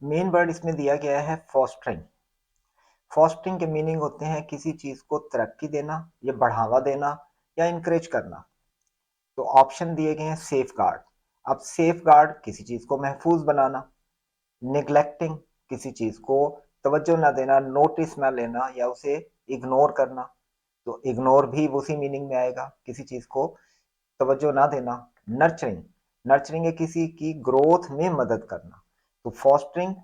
Main word इसमें दिया गया है फॉस्टरिंग। फॉस्टरिंग के मीनिंग होते हैं किसी चीज को तरक्की देना या बढ़ावा देना या इंकरेज करना। तो ऑप्शन दिए गए हैं सेफ गार्ड। अब सेफ गार्ड किसी चीज को महफूज बनाना, निग्लेक्टिंग किसी चीज को तवज्जो ना देना, नोटिस ना लेना या उसे इग्नोर करना। तो इग्नोर भी उसी मीनिंग में आएगा, किसी चीज को तवज्जो ना देना। नर्चरिंग, नर्चरिंग है किसी की ग्रोथ में मदद करना। तो फॉस्टरिंग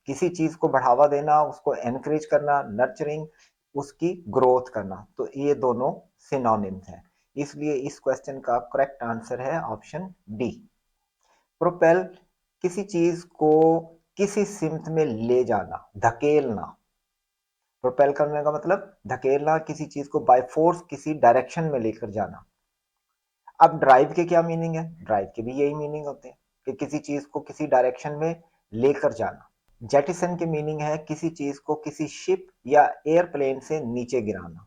किसी चीज को बढ़ावा देना, उसको एनकरेज करना, नर्चरिंग उसकी ग्रोथ करना। तो ये दोनों सिनोनिम्स हैं, इसलिए इस क्वेश्चन का करेक्ट आंसर है ऑप्शन डी। प्रोपेल किसी चीज को किसी सिमत में ले जाना, धकेलना। प्रोपेल करने का मतलब धकेलना, किसी चीज को बाय फोर्स किसी डायरेक्शन में लेकर जाना। अब ड्राइव के क्या मीनिंग है? ड्राइव के भी यही मीनिंग होते हैं कि किसी चीज को किसी डायरेक्शन में लेकर जाना। जेटिसन के मीनिंग है किसी चीज को किसी शिप या एयरप्लेन से नीचे गिराना।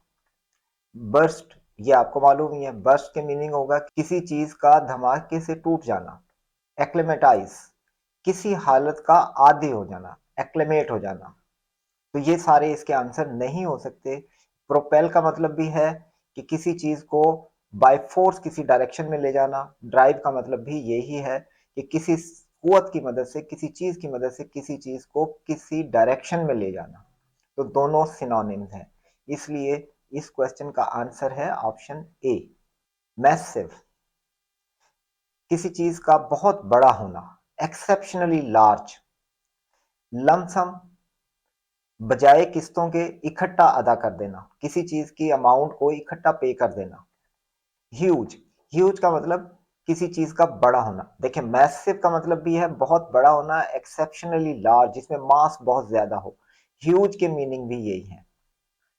बर्स्ट, ये आपको मालूम ही है, बर्स्ट के मीनिंग होगा किसी चीज का धमाके से टूट जाना। एक्लेमेटाइज किसी हालत का आदी हो जाना, एक्लेमेट हो जाना। तो ये सारे इसके आंसर नहीं हो सकते। प्रोपेल का मतलब भी है कि किसी चीज को बाय फोर्स किसी डायरेक्शन में ले जाना। ड्राइव का मतलब भी यही है कि किसी कुवत की मदद से, किसी चीज की मदद से किसी चीज को किसी डायरेक्शन में ले जाना। तो दोनों सिनोनिम्स हैं, इसलिए इस क्वेश्चन का आंसर है ऑप्शन ए। मैसिव किसी चीज का बहुत बड़ा होना, एक्सेप्शनली लार्ज। लमसम बजाय किस्तों के इकट्ठा अदा कर देना, किसी चीज की अमाउंट को इकट्ठा पे कर देना। ह्यूज, ह्यूज का मतलब किसी चीज का बड़ा होना। देखिए मैसिव का मतलब भी है बहुत बड़ा होना, एक्सेप्शनली लार्ज जिसमें मास बहुत ज्यादा हो। ह्यूज के मीनिंग भी यही है,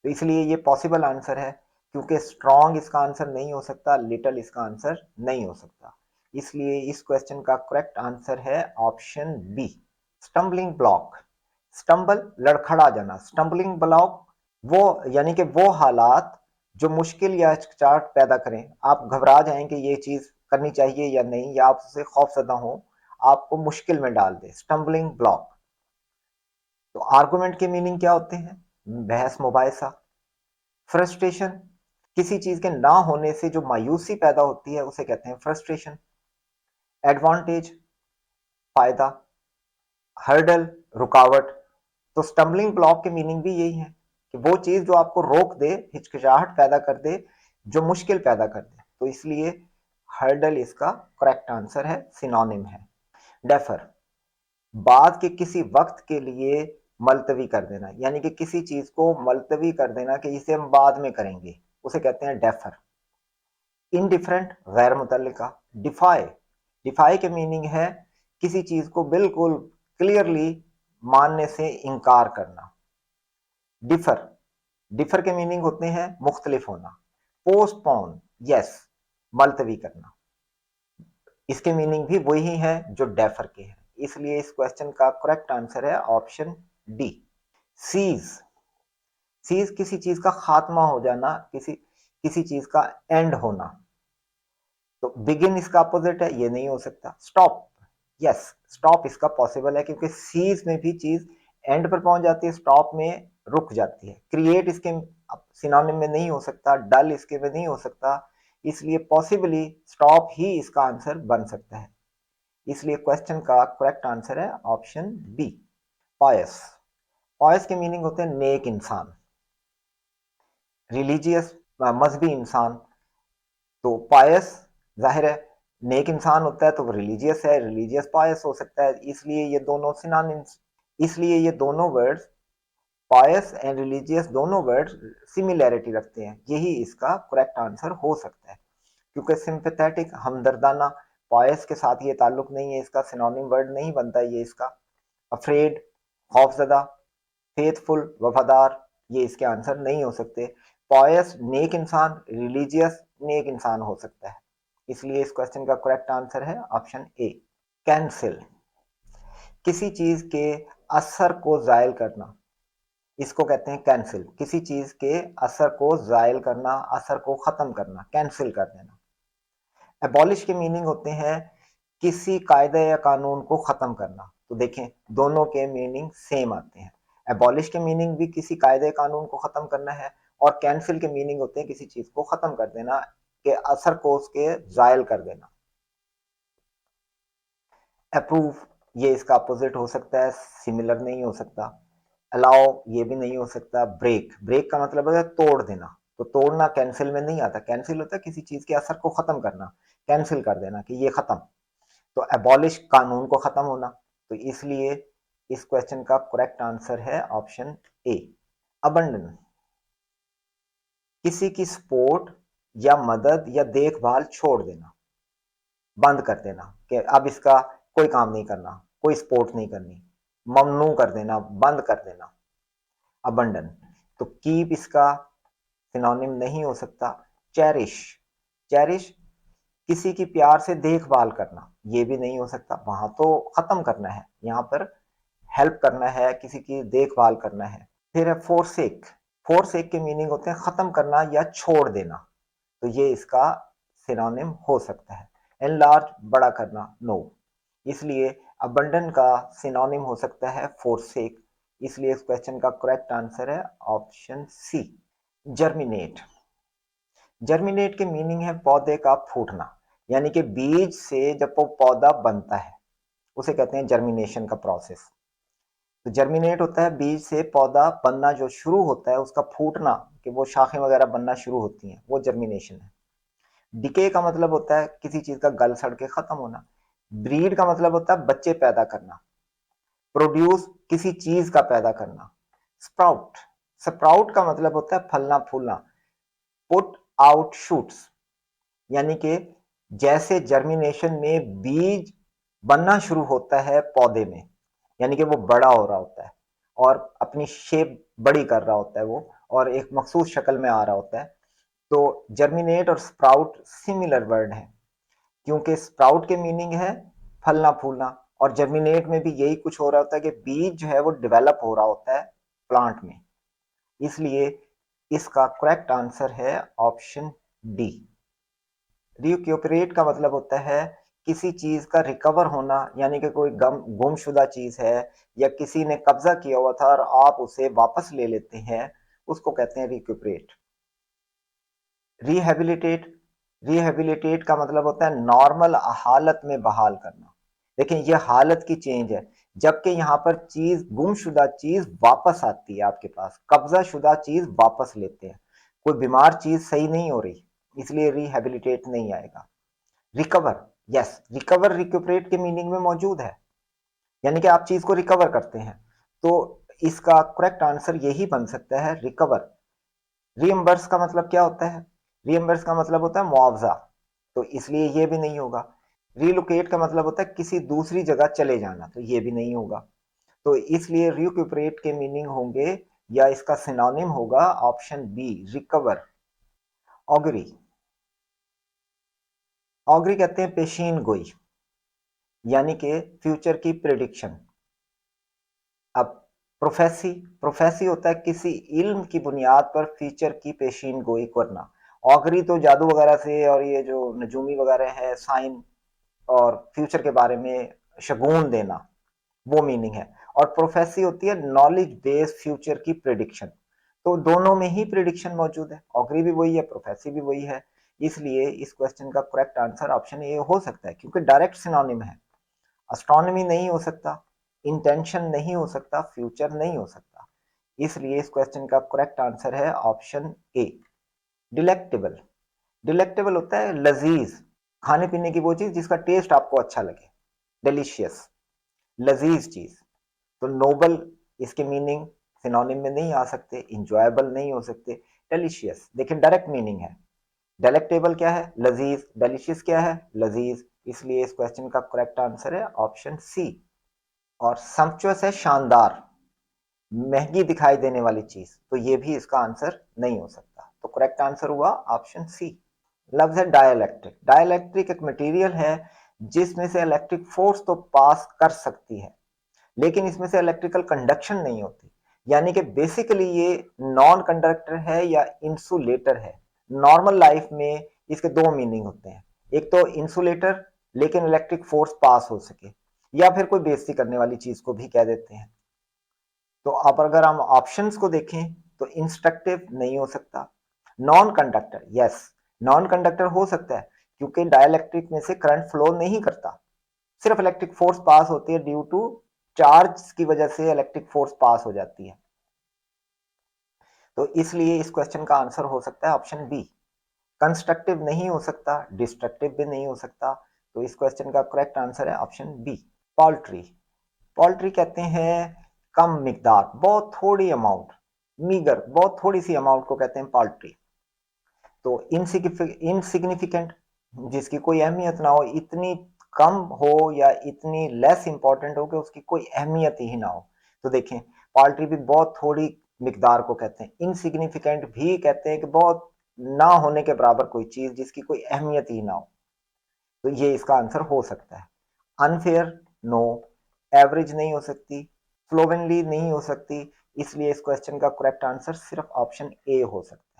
तो इसलिए ये पॉसिबल आंसर है। क्योंकि स्ट्रॉन्ग इसका आंसर नहीं हो सकता, लिटल इसका आंसर नहीं हो सकता, इसलिए इस क्वेश्चन का करेक्ट आंसर है option B. Stumbling block, stumble लड़खड़ा जाना, स्टम्बलिंग ब्लॉक वो यानी कि वो हालात जो मुश्किल या हिचकिचाहट पैदा करें, आप घबरा जाएं कि ये चीज करनी चाहिए या नहीं, या आप उससे खौफजदा हो, आपको मुश्किल में डाल दे, स्टम्बलिंग ब्लॉक। तो आर्गुमेंट के मीनिंग क्या होते हैं? बहस मुबाहिसा। फ्रस्ट्रेशन किसी चीज के ना होने से जो मायूसी पैदा होती है उसे कहते हैं फ्रस्ट्रेशन। एडवांटेज फायदा, हर्डल रुकावट। तो स्टम्बलिंग ब्लॉक के मीनिंग भी यही है कि वो चीज जो आपको रोक दे, हिचकिचाहट पैदा कर दे, जो मुश्किल पैदा कर दे। तो इसलिए हर्डल इसका करेक्ट आंसर है, सिनोनिम है। डेफर बाद के किसी वक्त के लिए मलतवी कर देना, यानी कि किसी चीज को मलतवी कर देना कि इसे हम बाद में करेंगे, उसे कहते हैं डेफर। इनडिफरेंट गैर मुतल्लिका। डिफाई, डिफाई के मीनिंग है किसी चीज को बिल्कुल क्लियरली मानने से इनकार करना। डिफर, डिफर के मीनिंग होते हैं मुख्तलिफ होना। पोस्टपोन, यस, मलतवी करना। इसके मीनिंग भी वही है जो डेफर के हैं, इसलिए इस क्वेश्चन का करेक्ट आंसर है ऑप्शन डी। सीज, सीज किसी चीज का खात्मा हो जाना, किसी किसी चीज का एंड होना। तो बिगिन इसका अपोजिट है, ये नहीं हो सकता। स्टॉप, यस, स्टॉप इसका पॉसिबल है क्योंकि सीज में भी चीज एंड पर पहुंच जाती है, स्टॉप में रुक जाती है। क्रिएट इसके सिनोनिम में नहीं हो सकता, डल इसके में नहीं हो सकता, इसलिए पॉसिबली स्टॉप ही इसका आंसर बन सकता है। इसलिए क्वेश्चन का करेक्ट आंसर है ऑप्शन बी, पॉयस। पॉयस के मीनिंग होते हैं नेक इंसान, रिलीजियस मजहबी इंसान। तो पायस जाहिर है नेक इंसान होता है, तो वो रिलीजियस है, रिलीजियस पायस हो सकता है, इसलिए ये दोनों सिनोनिम्स। इसलिए ये दोनों वर्ड्स, पायस एंड रिलीजियस, दोनों वर्ड्स सिमिलैरिटी रखते हैं, यही इसका करेक्ट आंसर हो सकता है। क्योंकि सिंपैथेटिक हमदर्दाना, पायस के साथ ये ताल्लुक नहीं है, इसका सिनोनिम वर्ड नहीं बनता ये इसका। अफ्रेड खौफजदा, फेथफुल वफादार, ये इसके आंसर नहीं हो सकते। पॉयस नेक इंसान, रिलीजियस नेक इंसान हो सकता है, इसलिए इस क्वेश्चन का करेक्ट आंसर है ऑप्शन ए। कैंसिल किसी चीज के असर को जायल करना, इसको कहते हैं कैंसिल। किसी चीज के असर को जायल करना, असर को खत्म करना, कैंसिल कर देना। एबॉलिश के मीनिंग होते हैं किसी कायदे या कानून को खत्म करना। तो देखें दोनों के मीनिंग सेम आते हैं। एबॉलिश के मीनिंग भी किसी कायदे कानून को खत्म करना है, और कैंसिल के मीनिंग होते हैं किसी चीज को खत्म कर देना, के असर को उसके जायल कर देना। अप्रूव ये इसका अपोजिट हो सकता है, सिमिलर नहीं हो सकता। अलाउ ये भी नहीं हो सकता। ब्रेक, ब्रेक का मतलब है तोड़ देना, तो तोड़ना कैंसिल में नहीं आता। कैंसिल होता है किसी चीज के असर को खत्म करना, कैंसिल कर देना कि ये खत्म। तो एबॉलिश कानून को खत्म होना। तो इसलिए इस क्वेश्चन का करेक्ट आंसर है ऑप्शन ए, अबंडन। किसी की सपोर्ट या मदद या देखभाल छोड़ देना, बंद कर देना कि अब इसका कोई काम नहीं करना, कोई सपोर्ट नहीं करनी, ममनू कर देना, बंद कर देना, अबंडन। तो कीप इसका सिनोनिम नहीं हो सकता। चेरिश, चेरिश किसी की प्यार से देखभाल करना, ये भी नहीं हो सकता। वहां तो खत्म करना है, यहाँ पर हेल्प करना है, किसी की देखभाल करना है। फिर है फोरसेक, फोरसेक के मीनिंग होते हैं खत्म करना या छोड़ देना, तो ये इसका सिनोनिम हो सकता है। एनलार्ज, बड़ा करना, नो। इसलिए अबंडन का सिनोनिम हो सकता है फोरसेक, इसलिए इस क्वेश्चन का करेक्ट आंसर है ऑप्शन सी, जर्मिनेट। जर्मिनेट के मीनिंग है पौधे का फूटना, यानी कि बीज से जब वो पौधा बनता है उसे कहते हैं जर्मिनेशन का प्रोसेस। तो जर्मिनेट होता है बीज से पौधा बनना, जो शुरू होता है उसका फूटना, कि वो शाखें वगैरह बनना शुरू होती हैं, वो जर्मिनेशन है। डिके का मतलब होता है किसी चीज का गल सड़ के खत्म होना। ब्रीड का मतलब होता है बच्चे पैदा करना। प्रोड्यूस किसी चीज का पैदा करना। स्प्राउट, स्प्राउट का मतलब होता है फलना फूलना। पुट आउट शूट्स, यानी कि जैसे जर्मिनेशन में बीज बनना शुरू होता है पौधे में, यानी कि वो बड़ा हो रहा होता है और अपनी शेप बड़ी कर रहा होता है वो, और एक मखसूस शक्ल में आ रहा होता है। तो जर्मिनेट और स्प्राउट सिमिलर वर्ड है, क्योंकि स्प्राउट के मीनिंग है फलना फूलना, और जर्मिनेट में भी यही कुछ हो रहा होता है कि बीज जो है वो डेवलप हो रहा होता है प्लांट में। इसलिए इसका करेक्ट आंसर है ऑप्शन डी। रिक्यूपरेट का मतलब होता है किसी चीज का रिकवर होना, यानी कि कोई गुमशुदा चीज है या किसी ने कब्जा किया हुआ था और आप उसे वापस ले लेते हैं, उसको कहते हैं रिक्यूपरेट। रिहेबिलिटेट, रिहेबिलिटेट का मतलब होता है नॉर्मल हालत में बहाल करना। लेकिन यह हालत की चेंज है, जबकि यहाँ पर चीज, गुमशुदा चीज वापस आती है आपके पास, कब्जा शुदा चीज वापस लेते हैं। कोई बीमार चीज सही नहीं हो रही, इसलिए रिहेबिलिटेट नहीं आएगा। रिकवर, यस, रिकवर रिक्यूपरेट के मीनिंग में मौजूद है, यानी कि आप चीज को रिकवर करते हैं, तो इसका करेक्ट आंसर यही बन सकता है, रिकवर। रीइंबर्स का मतलब क्या होता है? रीइंबर्स का मतलब होता है मुआवजा, तो इसलिए ये भी नहीं होगा। रिलोकेट का मतलब होता है किसी दूसरी जगह चले जाना, तो ये भी नहीं होगा। तो इसलिए रिक्यूपरेट के मीनिंग होंगे, या इसका सिनोनिम होगा option B, recover. Augury, augury कहते हैं पेशीन गोई, यानी कि फ्यूचर की प्रिडिक्शन। अब प्रोफेसी, प्रोफेसी होता है किसी इल्म की बुनियाद पर फ्यूचर की पेशीन गोई करना। ऑगरी तो जादू वगैरह से, और ये जो नजूमी वगैरह है, साइन और फ्यूचर के बारे में शगुन देना, वो मीनिंग है। और प्रोफेसी होती है नॉलेज बेस्ड फ्यूचर की प्रिडिक्शन। तो दोनों में ही प्रिडिक्शन मौजूद है, ऑगरी भी वही है, प्रोफेसी भी वही है। इसलिए इस क्वेश्चन का करेक्ट आंसर ऑप्शन ए हो सकता है, क्योंकि डायरेक्ट सिनोनिम है। एस्ट्रोनॉमी नहीं हो सकता, इंटेंशन नहीं हो सकता, फ्यूचर नहीं हो सकता। इसलिए इस क्वेश्चन का करेक्ट आंसर है ऑप्शन ए, डिलेक्टेबल। डिलेक्टेबल होता है लजीज, खाने पीने की वो चीज जिसका टेस्ट आपको अच्छा लगे, डिलीशियस, लजीज चीज। तो नोबल इसके मीनिंग सिनोनिम में नहीं आ सकते, इंजॉयबल नहीं हो सकते, डिलीशियस। लेकिन डायरेक्ट मीनिंग है। डेलेक्टेबल क्या है? लजीज। डिलीशियस क्या है? लजीज। इसलिए इस क्वेश्चन का करेक्ट आंसर है ऑप्शन सी। और सम्पचुअस है शानदार, महंगी दिखाई देने वाली चीज, तो ये भी इसका आंसर नहीं हो सकता। तो करेक्ट आंसर हुआ ऑप्शन सी। लफ्ज है डाइलेक्ट्रिक। डाइलेक्ट्रिक एक मटेरियल है जिसमें से इलेक्ट्रिक फोर्स तो पास कर सकती है, लेकिन इसमें से इलेक्ट्रिकल कंडक्शन नहीं होती, यानी कि बेसिकली ये नॉन कंडक्टर है या इंसुलेटर है। नॉर्मल लाइफ में इसके दो मीनिंग होते हैं, एक तो इंसुलेटर लेकिन इलेक्ट्रिक फोर्स पास हो सके, या फिर कोई बेइज्जती करने वाली चीज को भी कह देते हैं। तो अब अगर हम ऑप्शंस को देखें तो इंस्ट्रक्टिव नहीं हो सकता। Non conductor, yes, non conductor हो सकता है क्योंकि डाइलेक्ट्रिक में से करंट फ्लो नहीं करता, सिर्फ इलेक्ट्रिक फोर्स पास होती है, ड्यू टू चार्ज की वजह से इलेक्ट्रिक फोर्स पास हो जाती है। तो इसलिए इस क्वेश्चन का आंसर हो सकता है ऑप्शन बी। कंस्ट्रक्टिव नहीं हो सकता, डिस्ट्रक्टिव भी नहीं हो सकता, तो इस क्वेश्चन का करेक्ट आंसर है ऑप्शन बी। पोल्ट्री, पोल्ट्री कहते हैं कम मिकदार, बहुत थोड़ी अमाउंट, मीगर, बहुत थोड़ी सी अमाउंट को कहते हैं पोल्ट्री। तो इनसिग्निफिकेंट, जिसकी कोई अहमियत ना हो, इतनी कम हो या इतनी लेस इंपॉर्टेंट हो कि उसकी कोई अहमियत ही ना हो। तो देखें, पोल्ट्री भी बहुत थोड़ी मिकदार को कहते हैं। इनसिग्निफिकेंट भी कहते हैं कि बहुत ना होने के बराबर कोई चीज जिसकी कोई अहमियत ही ना हो। तो ये इसका आंसर हो सकता है। Unfair, no. एवरेज नहीं हो सकती, फ्लोवेनली नहीं हो सकती, इसलिए इस क्वेश्चन का करेक्ट आंसर सिर्फ ऑप्शन ए हो सकता है।